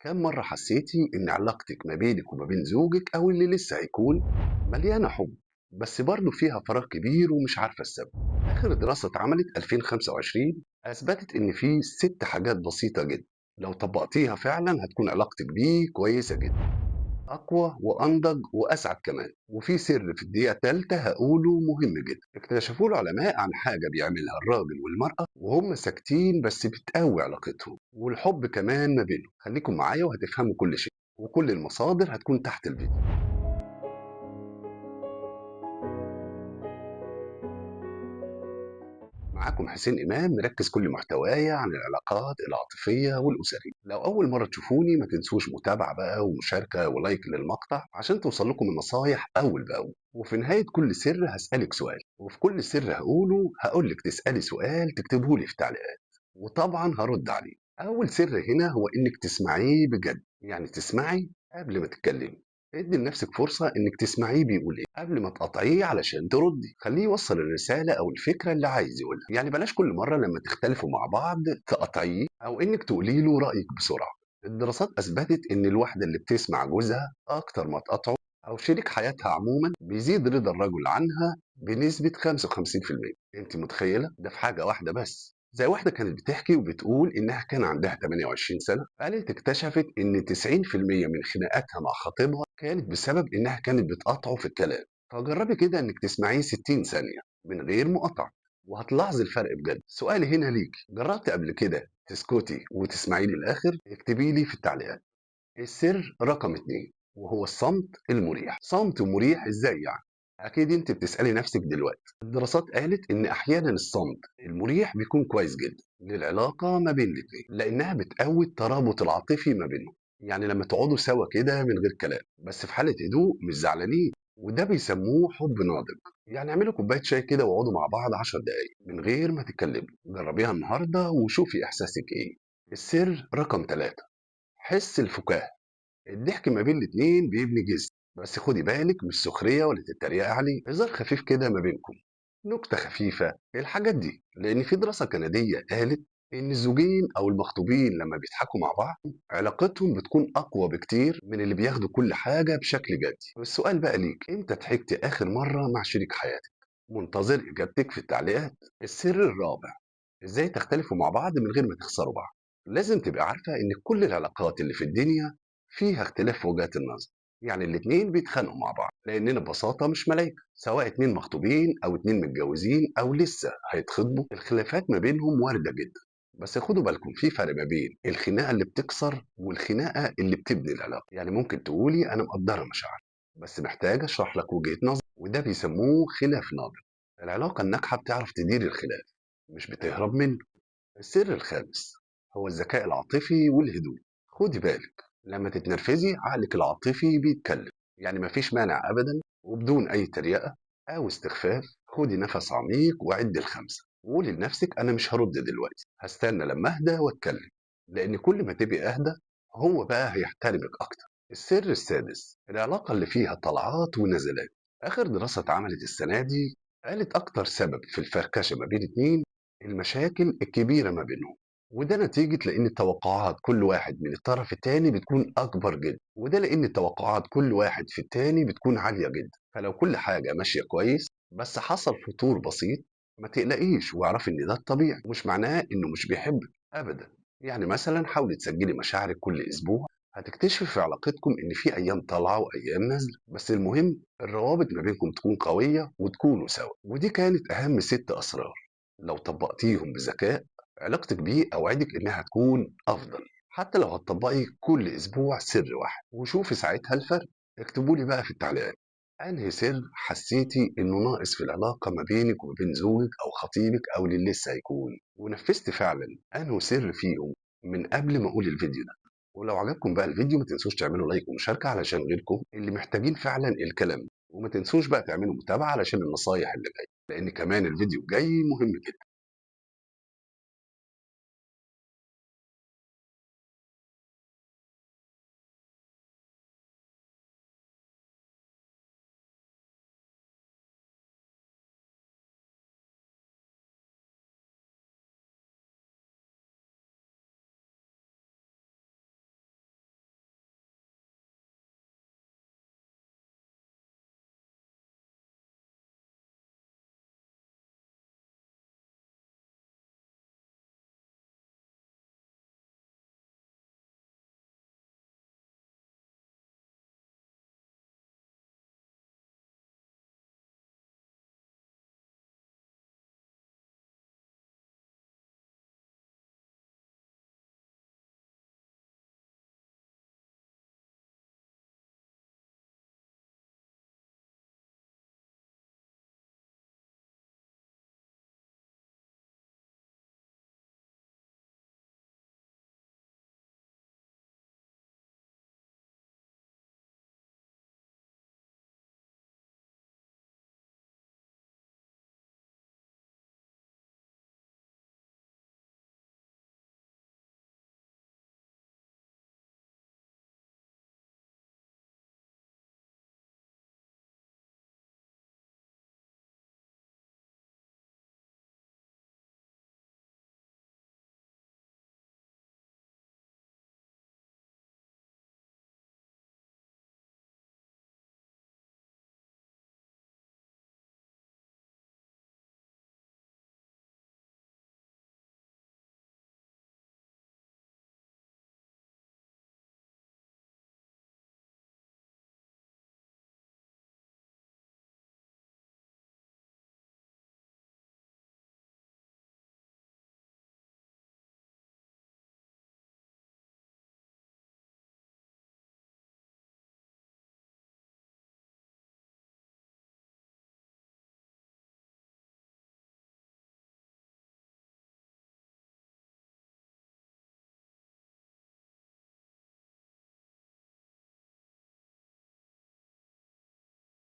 كم مرة حسيتي إن علاقتك ما بينك وما بين زوجك أو اللي لسه هيكون مليانة حب بس برضه فيها فراغ كبير ومش عارفة السبب؟ آخر دراسة اتعملت 2025 أثبتت إن في 6 حاجات بسيطة جدا لو طبقتيها فعلا هتكون علاقتك بيه كويسة جدا، أقوى وأنضج وأسعد كمان. وفي سر في الدقيقة التالتة هقوله مهم جدا اكتشفوه العلماء عن حاجة بيعملها الراجل والمرأة وهم ساكتين بس بتقوي علاقتهم والحب كمان ما بينهم. خليكم معايا وهتفهموا كل شيء، وكل المصادر هتكون تحت الفيديو. معاكم حسين إمام مركز كل محتوايا عن العلاقات العاطفية والأسرية. لو أول مرة تشوفوني ما تنسوش متابعة بقى ومشاركة ولايك للمقطع عشان توصل لكم النصايح أول بأول. وفي نهاية كل سر هسألك سؤال، وفي كل سر هقوله هقولك تسألي سؤال تكتبه لي في تعليقات، وطبعا هرد عليه. أول سر هنا هو إنك تسمعيه بجد، يعني تسمعي قبل ما تتكلمي. ادي لنفسك فرصة انك تسمعيه بيقول ايه قبل ما تقاطعيه علشان تردي. خليه يوصل الرسالة او الفكرة اللي عايز يقولها، يعني بلاش كل مرة لما تختلفوا مع بعض تقاطعيه او انك تقولي له رأيك بسرعة. الدراسات اثبتت ان الواحدة اللي بتسمع جوزها اكتر ما تقاطعه او شريك حياتها عموما بيزيد رضا الرجل عنها بنسبة 55%. انت متخيلة ده في حاجة واحدة بس؟ زي واحدة كانت بتحكي وبتقول إنها كان عندها 28 سنة، قالت اكتشفت إن 90% من خناقاتها مع خطيبها كانت بسبب إنها كانت بتقاطعه في الكلام. فجربي كده إنك تسمعيه 60 ثانية من غير مقاطعة وهتلاحظي الفرق بجد. سؤالي هنا ليك، جربت قبل كده تسكتي وتسمعي للآخر؟ اكتبي لي في التعليقات. السر رقم 2 وهو الصمت المريح. صمت مريح ازاي يعني؟ اكيد انت بتسألي نفسك دلوقتي. الدراسات قالت ان احيانا الصمت المريح بيكون كويس جدا للعلاقة ما بين الاتنين لانها بتقوي الترابط العاطفي ما بينهم. يعني لما تقعدوا سوا كده من غير كلام بس في حالة هدوء مش زعلانين، وده بيسموه حب ناضج. يعني اعملوا كوباية شاي كده واقعدوا مع بعض 10 دقايق من غير ما تتكلموا. جربيها النهاردة وشوفي احساسك ايه. السر رقم 3 حس الفكاهة. الضحك ما بين الاتنين بيبني جسم، بس خدي بالك مش سخرية ولا تتريقي عليه، هزار خفيف كده ما بينكم، نكتة خفيفة، الحاجات دي. لأن في دراسة كندية قالت إن الزوجين أو المخطوبين لما بيضحكوا مع بعض علاقتهم بتكون أقوى بكتير من اللي بياخدوا كل حاجة بشكل جدي. والسؤال بقى ليك، إمتى ضحكت آخر مرة مع شريك حياتك؟ منتظر إجابتك في التعليقات. السر الرابع إزاي تختلفوا مع بعض من غير ما تخسروا بعض. لازم تبقى عارفة إن كل العلاقات اللي في الدنيا فيها اختلاف في وجهات النظر. يعني الاتنين بيتخانقوا مع بعض لأننا ببساطة مش ملايكة، سواء اتنين مخطوبين أو اتنين متجوزين أو لسه هيتخطبوا الخلافات ما بينهم واردة جدا. بس خدوا بالكم في فرق ما بين الخناقة اللي بتكسر والخناقة اللي بتبني العلاقة. يعني ممكن تقولي أنا مقدرة مشاعرك بس محتاج أشرح لك وجهة نظر، وده بيسموه خلاف ناضج. العلاقة الناجحة بتعرف تدير الخلاف مش بتهرب منه. السر الخامس هو الذكاء العاطفي والهدوء. خدي بالك لما تتنرفزي عقلك العاطفي بيتكلم، يعني مفيش مانع أبدا وبدون أي تريقة أو استخفاف خدي نفس عميق وعد ال5 وقولي لنفسك أنا مش هرد دلوقتي، هستنى لما أهدى وأتكلم. لأن كل ما تبقي أهدى هو بقى هيحترمك أكتر. السر السادس العلاقة اللي فيها طلعات ونزلات. آخر دراسة اتعملت السنة دي قالت أكتر سبب في الفركشة ما بين اتنين المشاكل الكبيرة ما بينهم، وده نتيجة لأن توقعات كل واحد من الطرف التاني بتكون أكبر جدا، وده لأن توقعات كل واحد في التاني بتكون عالية جدا. فلو كل حاجة ماشية كويس بس حصل فتور بسيط ما تقلقيش واعرفي إن ده الطبيعي، مش معناه إنه مش بيحبك أبدا. يعني مثلا حاولي تسجلي مشاعرك كل أسبوع، هتكتشفي في علاقتكم إن في أيام طالعة وأيام نازلة، بس المهم الروابط ما بينكم تكون قوية وتكونوا سوا. ودي كانت أهم 6 أسرار لو طبقتيهم بذكاء علاقتك بيه أوعدك إنها تكون أفضل. حتى لو هتطبقي كل أسبوع سر واحد وشوفي ساعتها الفرق. اكتبوا لي بقى في التعليقات أنهي سر حسيتي إنه ناقص في العلاقة ما بينك وما بين زوجك أو خطيبك أو اللي لسه هيكون، ونفذت فعلا أنه سر فيهم من قبل ما أقول الفيديو ده. ولو عجبكم بقى الفيديو ما تنسوش تعملوا لايك ومشاركة علشان غيركم اللي محتاجين فعلا الكلام ده. وما تنسوش بقى تعملوا متابعة علشان النصايح اللي جاية، لأن كمان الفيديو الجاي مهم جدا.